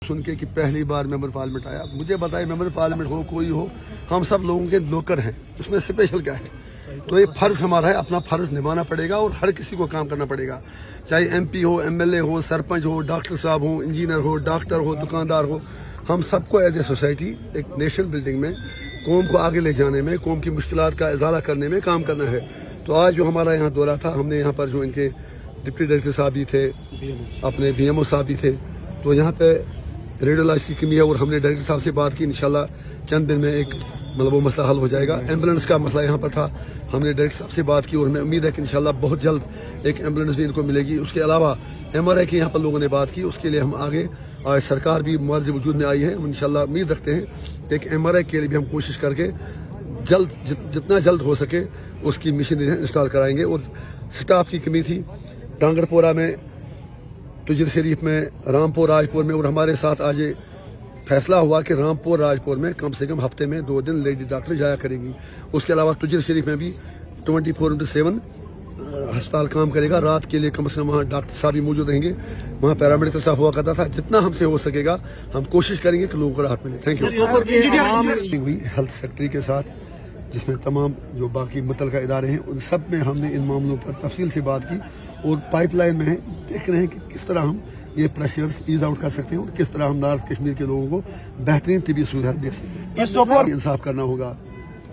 सुन के कि पहली बार मेंबर पार्लियामेंट आया। मुझे बताए मेंबर पार्लियामेंट हो कोई हो, हम सब लोगों के नौकर हैं, उसमें स्पेशल क्या है? तो ये फर्ज हमारा है, अपना फर्ज निभाना पड़ेगा और हर किसी को काम करना पड़ेगा, चाहे MP हो, MLA हो, सरपंच हो, डॉक्टर साहब हो, इंजीनियर हो, डॉक्टर हो, दुकानदार हो। हम सबको एज ए सोसाइटी एक नेशनल बिल्डिंग में कौम को आगे ले जाने में, कौम की मुश्किलात का इजाला करने में काम करना है। तो आज जो हमारा यहाँ दौरा था, हमने यहाँ पर जो इनके डिप्टी डायरेक्टर साहब भी थे, अपने BMO साहब भी थे, तो यहाँ पे रेडियोलॉजी की कमी है और हमने डायरेक्टर साहब से बात की। इंशाल्लाह चंद दिन में एक मतलब वो मसला हल हो जाएगा। एम्बुलेंस का मसला यहाँ पर था, हमने डायरेक्टर साहब से बात की और हमें उम्मीद है कि इंशाल्लाह बहुत जल्द एक एम्बुलेंस भी इनको मिलेगी। उसके अलावा MRI की यहाँ पर लोगों ने बात की, उसके लिए हम आगे आज सरकार भी मुआवजे वजूद में आई है। हम इंशाल्लाह उम्मीद रखते हैं एक MRI के लिए भी हम कोशिश करके जितना जल्द हो सके उसकी मशीनरी इंस्टॉल कराएंगे। और स्टाफ की कमी थी डांगरपोरा में, तुजर शरीफ में, रामपुर राजपुर में, और हमारे साथ आज फैसला हुआ कि रामपुर राजपुर में कम से कम हफ्ते में 2 दिन लेडी डॉक्टर जाया करेंगी। उसके अलावा तुजर शरीफ में भी 24/7 अस्पताल काम करेगा। रात के लिए कम से कम वहाँ डॉक्टर साहब भी मौजूद रहेंगे, वहाँ पैरामेडिकल स्टाफ हुआ करता था। जितना हमसे हो सकेगा हम कोशिश करेंगे कि लोगों को राहत मिले। Thank you. हुई हेल्थ सेक्रेटरी के साथ, जिसमें तमाम जो बाकी मुतल्लिका इदारे हैं उन सब में हमने इन मामलों पर तफसील से बात की और पाइपलाइन में है, देख रहे हैं कि किस तरह हम ये प्रेशर्स ईज आउट कर सकते हैं और किस तरह हम नॉर्थ कश्मीर के लोगों को बेहतरीन तिबी सुविधा दे सकते हैं। इंसाफ करना होगा।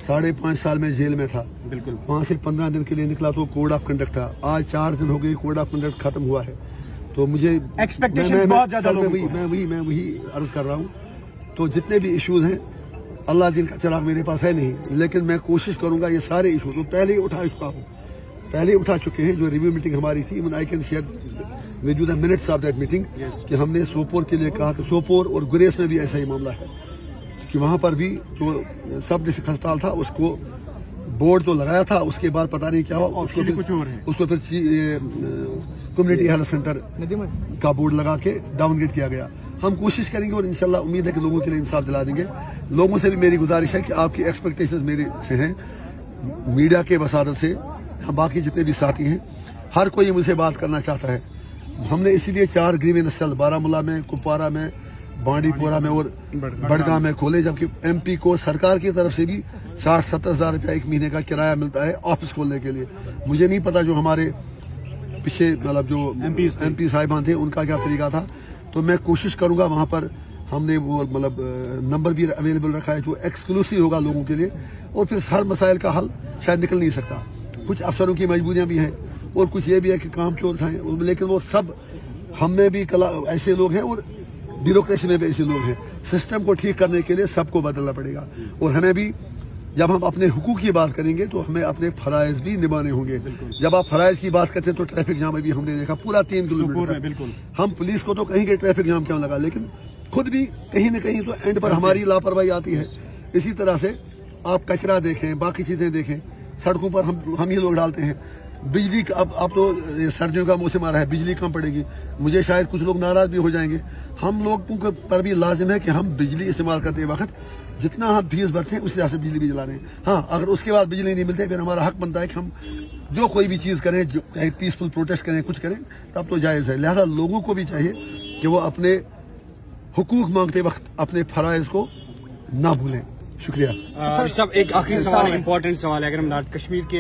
5.5 साल में जेल में था, बिल्कुल वहाँ से 15 दिन के लिए निकला तो कोड ऑफ कंडक्ट था। आज 4 दिन हो गए, कोड ऑफ कंडक्ट खत्म हुआ है। तो मुझे एक्सपेक्टेशंस बहुत ज्यादा मैं वही अर्ज कर रहा हूँ। तो जितने भी इश्यूज हैं, अल्लाह दिन का चिराग मेरे पास है नहीं, लेकिन मैं कोशिश करूंगा ये सारे इशू तो पहले ही उठा चुका हूँ, पहले उठा चुके हैं। जो रिव्यू मीटिंग हमारी थी, even I can share with you the minutes of that meeting, कि हमने सोपोर के लिए कहा, तो सोपोर और गुरेज में भी ऐसा ही मामला है कि वहां पर भी जो सब डिस्ट्रिक्ट अस्पताल था उसको बोर्ड तो लगाया था, उसके बाद पता नहीं क्या हुआ, उसको फिर कम्युनिटी हेल्थ सेंटर का बोर्ड लगा के डाउनग्रेड किया गया। हम कोशिश करेंगे और इंशाल्लाह उम्मीद है कि लोगों के लिए इंसाफ दिला देंगे। लोगों से भी मेरी गुजारिश है कि आपकी एक्सपेक्टेशंस मेरे से हैं, मीडिया के वसादत से, बाकी जितने भी साथी हैं, हर कोई मुझसे बात करना चाहता है। हमने इसीलिए 4 ग्रीवेंस सेल बारामूला में, कुपवारा में, बांडीपोरा में और बड़गांव में खोले, जबकि MP को सरकार की तरफ से भी 60-70 हज़ार रुपया एक महीने का किराया मिलता है ऑफिस खोलने के लिए। मुझे नहीं पता जो हमारे पीछे मतलब जो MP साहिबान थे उनका क्या तरीका था। तो मैं कोशिश करूंगा, वहां पर हमने वो मतलब नंबर भी अवेलेबल रखा है जो एक्सक्लूसिव होगा लोगों के लिए। और फिर हर मसाइल का हल शायद निकल नहीं सकता, कुछ अफसरों की मजबूरियां भी हैं और कुछ ये भी है कि काम चोर हैं, लेकिन वो सब हम में भी ऐसे लोग हैं और ब्यूरोक्रेसी में भी ऐसे लोग हैं। सिस्टम को ठीक करने के लिए सबको बदलना पड़ेगा और हमें भी, जब हम अपने हुकूक की बात करेंगे तो हमें अपने फराइज भी निभाने होंगे। जब आप फराइज की बात करते हैं तो ट्रैफिक जाम भी हमने देखा पूरा 3 किलोमीटर। बिल्कुल हम पुलिस को तो कहीं के ट्रैफिक जाम क्यों लगा, लेकिन खुद भी कहीं न कहीं तो एंड पर हमारी लापरवाही आती है। इसी तरह से आप कचरा देखें, बाकी चीजें देखें, सड़कों पर हम ही लोग डालते हैं। बिजली अब तो सर्दियों का मौसम आ रहा है, बिजली कम पड़ेगी, मुझे शायद कुछ लोग नाराज भी हो जाएंगे। हम लोगों पर भी लाजिम है कि हम बिजली इस्तेमाल करते वक्त जितना हम फीस भरते हैं उस हिसाब से बिजली भी जला रहे हैं। हाँ, अगर उसके बाद बिजली नहीं मिलती फिर हमारा हक बनता है कि हम जो कोई भी चीज करें, जो पीसफुल प्रोटेस्ट करें, कुछ करें, तब तो जायज है। लिहाजा लोगों को भी चाहिए कि वो अपने हुकूक मांगते वक्त अपने फराइज को ना भूलें। शुक्रिया। सब एक आखिरी सवाल, इम्पोर्टेंट सवाल है। अगर हम नॉर्थ कश्मीर के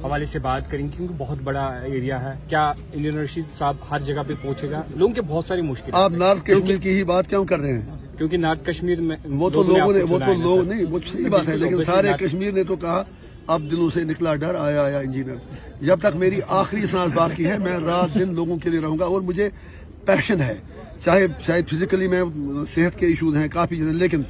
हवाले से बात करेंगे, क्योंकि बहुत बड़ा एरिया है, क्या इंजीनियर रशीद साहब हर जगह पे पहुंचेगा? लोगों के बहुत सारी मुश्किल। आप नॉर्थ कश्मीर की ही बात क्यों कर रहे हैं? क्योंकि नॉर्थ कश्मीर में वो तो लोगों ने, वो तो लोग नहीं, वो सही बात है, लेकिन सारे कश्मीर ने तो कहा अब दिलों से निकला डर, आया इंजीनियर। जब तक मेरी आखिरी सांस बाकी है मैं रात दिन लोगों के लिए रहूंगा और मुझे पैशन है, चाहे फिजिकली में सेहत के इशूज हैं काफी, लेकिन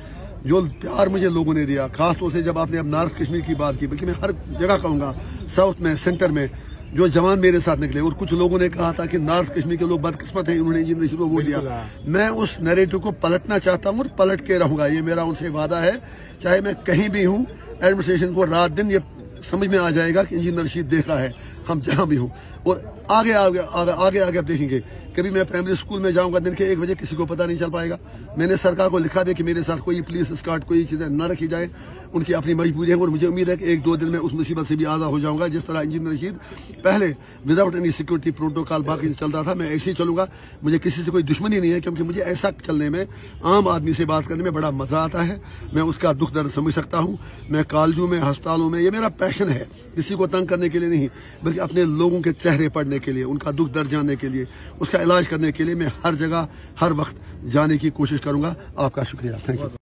जो प्यार मुझे लोगों ने दिया, खासतौर से जब आपने अब नॉर्थ कश्मीर की बात की, बल्कि मैं हर जगह कहूंगा, साउथ में, सेंटर में जो जवान मेरे साथ निकले, और कुछ लोगों ने कहा था कि नॉर्थ कश्मीर के लोग बदकिस्मत हैं, उन्होंने इंजीनियर रशीद को वोट दिया। मैं उस नैरेटिव को पलटना चाहता हूँ और पलट के रहूंगा, ये मेरा उनसे वादा है। चाहे मैं कहीं भी हूँ, एडमिनिस्ट्रेशन को रात दिन ये समझ में आ जाएगा कि इंजीनियर रशीद देख रहा है, हम जहां भी हों। और आगे आप देखेंगे कभी मैं प्राइमरी स्कूल में जाऊंगा दिन के 1 बजे, किसी को पता नहीं चल पाएगा। मैंने सरकार को लिखा है कि मेरे साथ कोई पुलिस स्कॉट कोई चीजें न रखी जाए, उनकी अपनी मजबूरी है, और मुझे उम्मीद है कि 1-2 दिन में उस मुसीबत से भी आज़ाद हो जाऊंगा। जिस तरह इंजीनियर रशीद पहले विदाउट एनी सिक्योरिटी प्रोटोकॉल बाकी चल रहा था, मैं ऐसे ही चलूंगा। मुझे किसी से कोई दुश्मनी नहीं है, क्योंकि मुझे ऐसा चलने में, आम आदमी से बात करने में बड़ा मजा आता है। मैं उसका दुख दर्द समझ सकता हूँ। मैं कॉलेजों में, अस्पतालों में, ये मेरा पैशन है, किसी को तंग करने के लिए नहीं, बल्कि अपने लोगों के चेहरे पढ़ने के लिए, उनका दुख दर्द जानने के लिए, उसका इलाज करने के लिए मैं हर जगह हर वक्त जाने की कोशिश करूंगा। आपका शुक्रिया, थैंक यू।